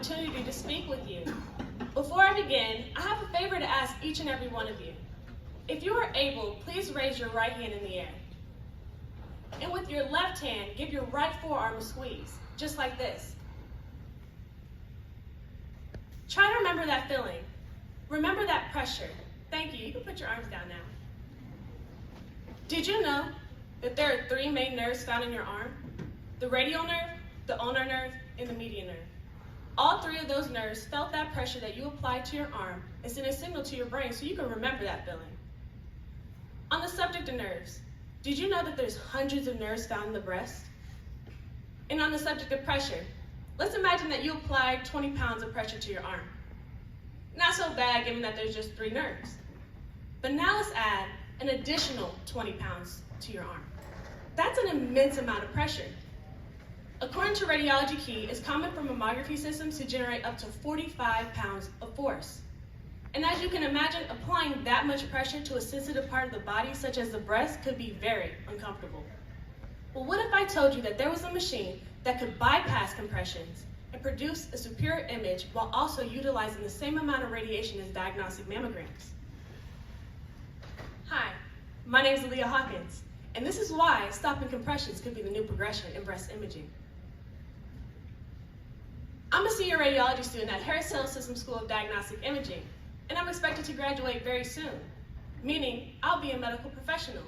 opportunity to speak with you. Before I begin, I have a favor to ask each and every one of you. If you are able, please raise your right hand in the air. And with your left hand, give your right forearm a squeeze, just like this. Try to remember that feeling. Remember that pressure. Thank you. You can put your arms down now. Did you know that there are 3 main nerves found in your arm? The radial nerve, the ulnar nerve, and the median nerve. All 3 of those nerves felt that pressure that you applied to your arm and sent a signal to your brain so you can remember that feeling. On the subject of nerves, did you know that there's hundreds of nerves found in the breast? And on the subject of pressure, let's imagine that you applied 20 pounds of pressure to your arm. Not so bad given that there's just 3 nerves. But now let's add an additional 20 pounds to your arm. That's an immense amount of pressure. According to Radiology Key, it's common for mammography systems to generate up to 45 pounds of force. And as you can imagine, applying that much pressure to a sensitive part of the body, such as the breast, could be very uncomfortable. Well, what if I told you that there was a machine that could bypass compressions and produce a superior image while also utilizing the same amount of radiation as diagnostic mammograms? Hi, my name is Aleaha Hawkins, and this is why stopping compressions could be the new progression in breast imaging. I'm a senior radiology student at Harris Health System School of Diagnostic Imaging, and I'm expected to graduate very soon, meaning I'll be a medical professional.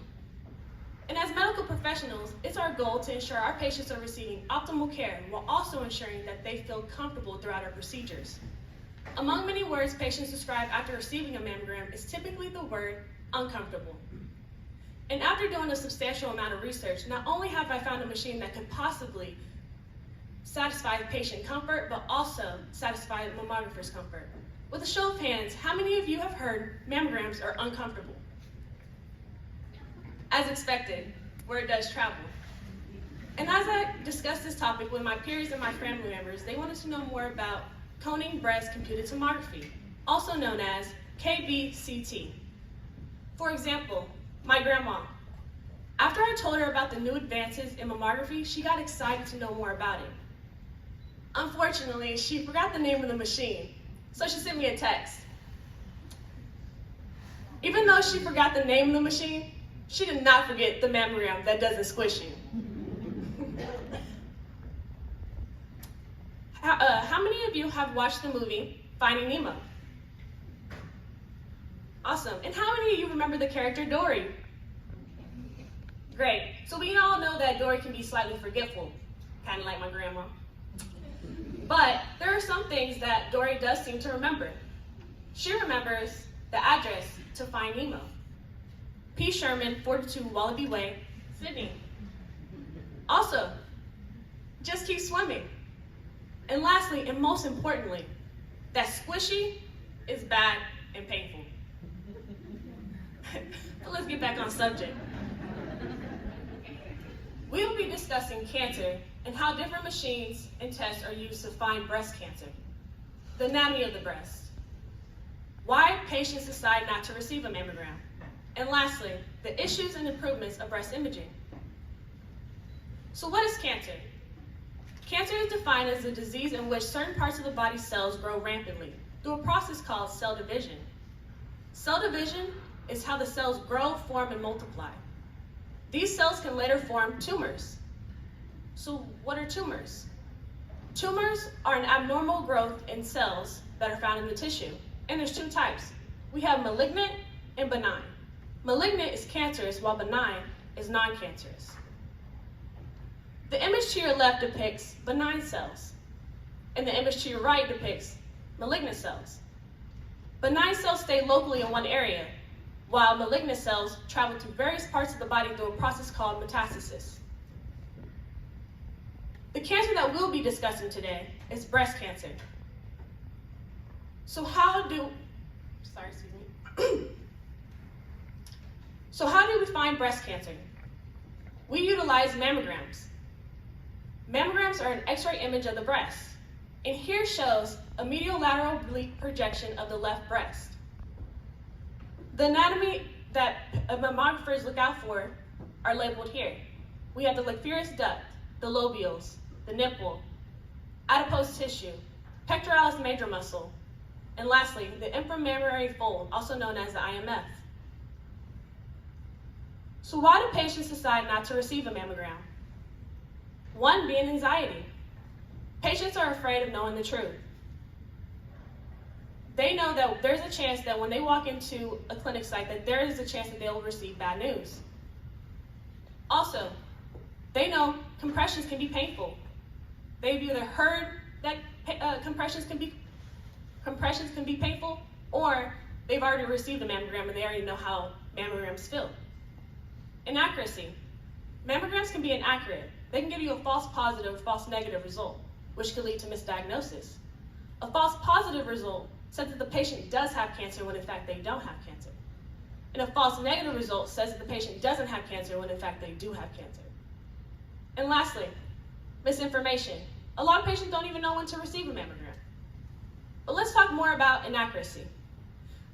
And as medical professionals, it's our goal to ensure our patients are receiving optimal care while also ensuring that they feel comfortable throughout our procedures. Among many words patients describe after receiving a mammogram is typically the word uncomfortable. And after doing a substantial amount of research, not only have I found a machine that could possibly satisfy patient comfort, but also satisfy mammographer's comfort. With a show of hands, how many of you have heard mammograms are uncomfortable? As expected, word does travel. And as I discussed this topic with my peers and my family members, they wanted to know more about Koning Breast Computed Tomography, also known as KBCT. For example, my grandma. After I told her about the new advances in mammography, she got excited to know more about it. Unfortunately, she forgot the name of the machine, so she sent me a text. Even though she forgot the name of the machine, she did not forget the mammogram that doesn't squish you. How many of you have watched the movie Finding Nemo? Awesome. And how many of you remember the character Dory? Great. So we all know that Dory can be slightly forgetful, kind of like my grandma. But there are some things that Dory does seem to remember. She remembers the address to Find Nemo. P. Sherman, 42 Wallaby Way, Sydney. Also, just keep swimming. And lastly, and most importantly, that squishy is bad and painful. But let's get back on subject. We will be discussing cancer and how different machines and tests are used to find breast cancer, the anatomy of the breast, why patients decide not to receive a mammogram, and lastly, the issues and improvements of breast imaging. So what is cancer? Cancer is defined as a disease in which certain parts of the body's cells grow rampantly through a process called cell division. Cell division is how the cells grow, form, and multiply. These cells can later form tumors. So what are tumors? Tumors are an abnormal growth in cells that are found in the tissue. And there's 2 types. We have malignant and benign. Malignant is cancerous, while benign is non-cancerous. The image to your left depicts benign cells, and the image to your right depicts malignant cells. Benign cells stay locally in one area, while malignant cells travel to various parts of the body through a process called metastasis. The cancer that we'll be discussing today is breast cancer. So how do we find breast cancer? We utilize mammograms. Mammograms are an X-ray image of the breast, and here shows a medial lateral oblique projection of the left breast. The anatomy that mammographers look out for are labeled here. We have the Lactherus duct, the lobules, the nipple, adipose tissue, pectoralis major muscle, and lastly, the inframammary fold, also known as the IMF. So why do patients decide not to receive a mammogram? One being anxiety. Patients are afraid of knowing the truth. They know that there's a chance that when they walk into a clinic site that there is a chance that they will receive bad news. Also, they know compressions can be painful. They've either heard that compressions can be painful, or they've already received a mammogram and they already know how mammograms feel. Inaccuracy. Mammograms can be inaccurate. They can give you a false positive or false negative result, which could lead to misdiagnosis. A false positive result says that the patient does have cancer when in fact they don't have cancer. And a false negative result says that the patient doesn't have cancer when in fact they do have cancer. And lastly, misinformation. A lot of patients don't even know when to receive a mammogram. But let's talk more about inaccuracy.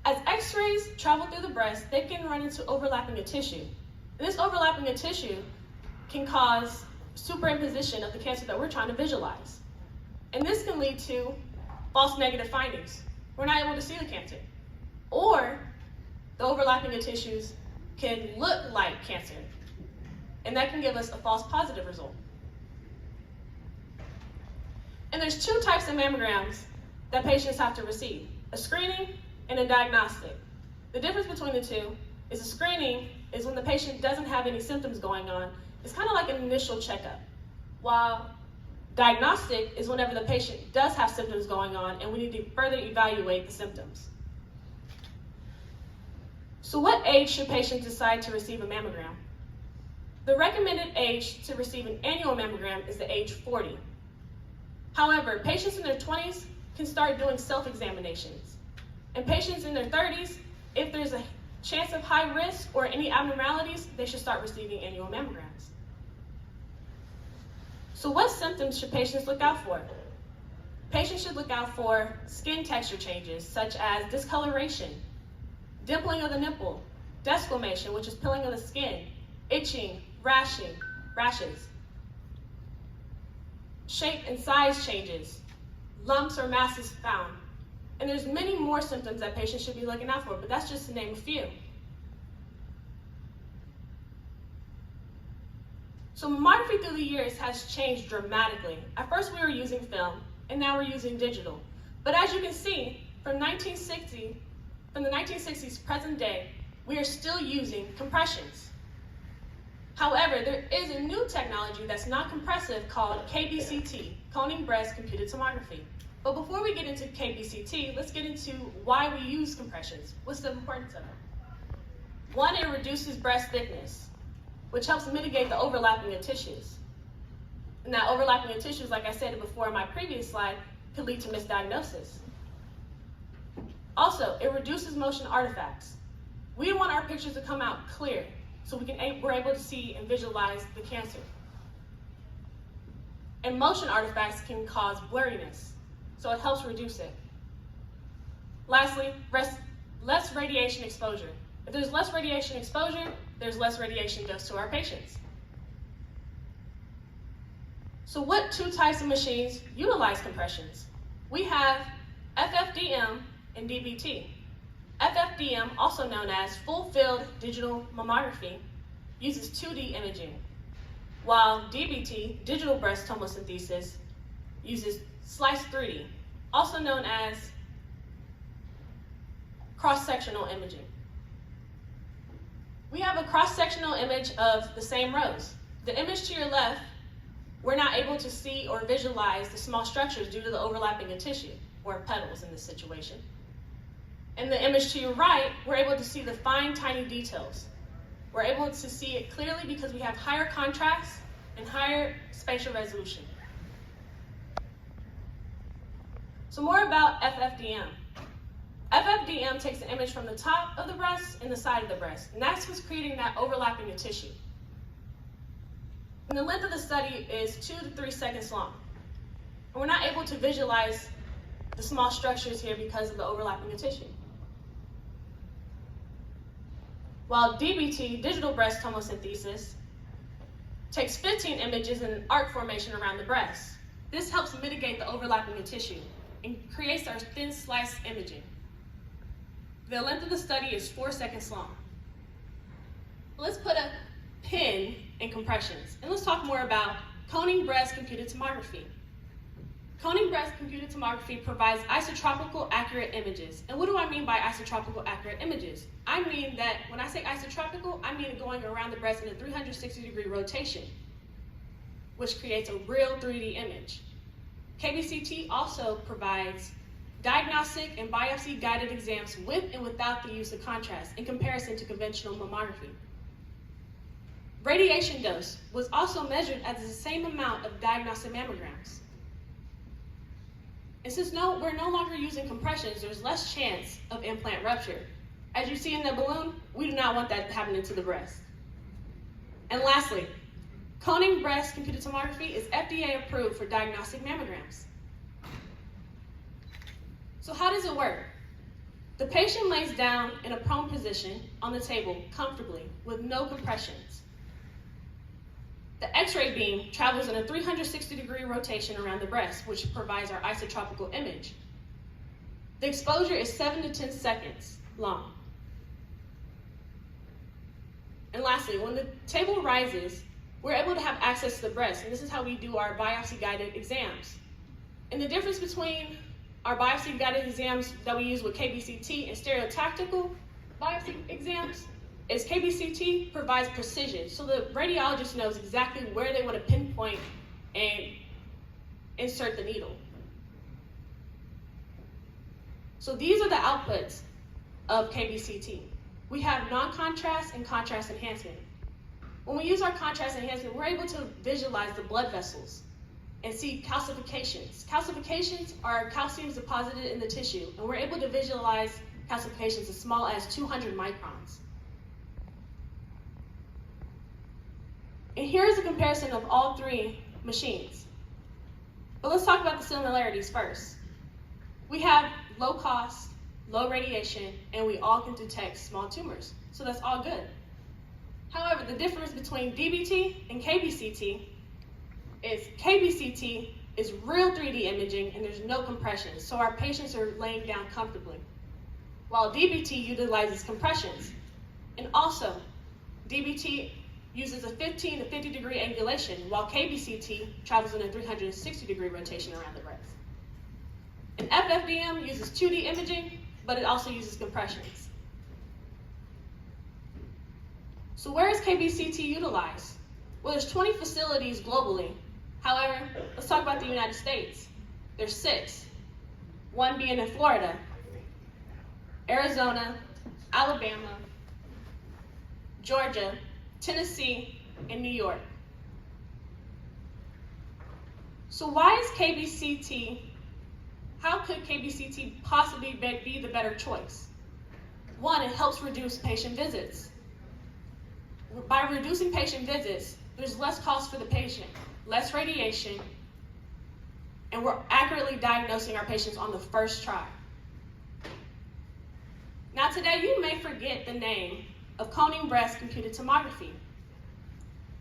As x-rays travel through the breast, they can run into overlapping of tissue. And this overlapping of tissue can cause superimposition of the cancer that we're trying to visualize. And this can lead to false negative findings. We're not able to see the cancer. Or the overlapping of tissues can look like cancer. And that can give us a false positive result. And there's two types of mammograms that patients have to receive, a screening and a diagnostic. The difference between the two is a screening is when the patient doesn't have any symptoms going on. It's kind of like an initial checkup, while diagnostic is whenever the patient does have symptoms going on and we need to further evaluate the symptoms. So what age should patients decide to receive a mammogram? The recommended age to receive an annual mammogram is the age 40. However, patients in their 20s can start doing self-examinations. And patients in their 30s, if there's a chance of high risk or any abnormalities, they should start receiving annual mammograms. So what symptoms should patients look out for? Patients should look out for skin texture changes, such as discoloration, dimpling of the nipple, desquamation, which is pilling of the skin, itching, rashes, shape and size changes, lumps or masses found. And there's many more symptoms that patients should be looking out for, but that's just to name a few. So mammography through the years has changed dramatically. At first we were using film, and now we're using digital. But as you can see, from the 1960s present day, we are still using compressions. However, there is a new technology that's not compressive called KBCT, Koning Breast Computed Tomography. But before we get into KBCT, let's get into why we use compressions. What's the importance of it? One, it reduces breast thickness, which helps mitigate the overlapping of tissues. And that overlapping of tissues, like I said before in my previous slide, could lead to misdiagnosis. Also, it reduces motion artifacts. We want our pictures to come out clear, so we're able to see and visualize the cancer. And motion artifacts can cause blurriness, so it helps reduce it. Lastly, less radiation exposure. If there's less radiation exposure, there's less radiation dose to our patients. So what two types of machines utilize compressions? We have FFDM and DBT. FFDM, also known as full field digital mammography, uses 2D imaging, while DBT, digital breast tomosynthesis, uses slice 3D, also known as cross-sectional imaging. We have a cross-sectional image of the same rows. The image to your left, we're not able to see or visualize the small structures due to the overlapping of tissue, or petals in this situation. In the image to your right, we're able to see the fine, tiny details. We're able to see it clearly because we have higher contrast and higher spatial resolution. So more about FFDM. FFDM takes an image from the top of the breast and the side of the breast, and that's what's creating that overlapping of tissue. And the length of the study is 2 to 3 seconds long. And we're not able to visualize the small structures here because of the overlapping of tissue. While DBT, digital breast tomosynthesis, takes 15 images in an arc formation around the breast. This helps mitigate the overlapping of tissue. and creates our thin slice imaging. The length of the study is 4 seconds long. Let's put a pin in compressions, and let's talk more about Koning Breast Computed Tomography. Koning Breast Computed Tomography provides isotropical accurate images. And what do I mean by isotropical accurate images? I mean that when I say isotropical, I mean going around the breast in a 360-degree rotation, which creates a real 3D image. KBCT also provides diagnostic and biopsy-guided exams with and without the use of contrast in comparison to conventional mammography. Radiation dose was also measured as the same amount of diagnostic mammograms. And since we're no longer using compressions, there's less chance of implant rupture. As you see in the balloon, we do not want that happening to the breast. And lastly, Koning Breast Computed Tomography is FDA approved for diagnostic mammograms. So how does it work? The patient lays down in a prone position on the table comfortably with no compressions. The X-ray beam travels in a 360-degree rotation around the breast, which provides our isotropical image. The exposure is 7 to 10 seconds long. And lastly, when the table rises, we're able to have access to the breast, and this is how we do our biopsy-guided exams. And the difference between our biopsy-guided exams that we use with KBCT and stereotactical biopsy exams is KBCT provides precision, so the radiologist knows exactly where they want to pinpoint and insert the needle. So these are the outputs of KBCT. We have non-contrast and contrast enhancement. When we use our contrast enhancement, we're able to visualize the blood vessels and see calcifications. Calcifications are calciums deposited in the tissue, and we're able to visualize calcifications as small as 200 microns. And here's a comparison of all three machines. But let's talk about the similarities first. We have low cost, low radiation, and we all can detect small tumors. So that's all good. However, the difference between DBT and KBCT is real 3D imaging and there's no compression, so our patients are laying down comfortably. While DBT utilizes compressions. And also, DBT uses a 15 to 50 degree angulation, while KBCT travels in a 360-degree rotation around the breast. And FFBM uses 2D imaging, but it also uses compressions. So where is KBCT utilized? Well, there's 20 facilities globally. However, let's talk about the United States. There's 6, one being in Florida, Arizona, Alabama, Georgia, Tennessee, and New York. So why is how could KBCT possibly be the better choice? One, it helps reduce patient visits. By reducing patient visits, there's less cost for the patient, less radiation, and we're accurately diagnosing our patients on the first try. Now today, you may forget the name of Koning Breast Computed Tomography.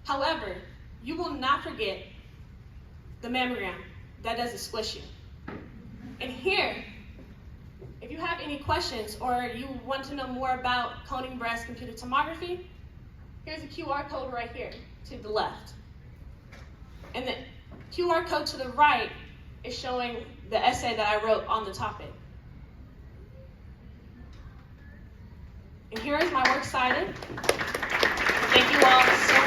However, you will not forget the mammogram that doesn't squish you. And here, if you have any questions or you want to know more about Koning Breast Computed Tomography, here's a QR code right here to the left. And the QR code to the right is showing the essay that I wrote on the topic. And here is my works cited. Thank you all so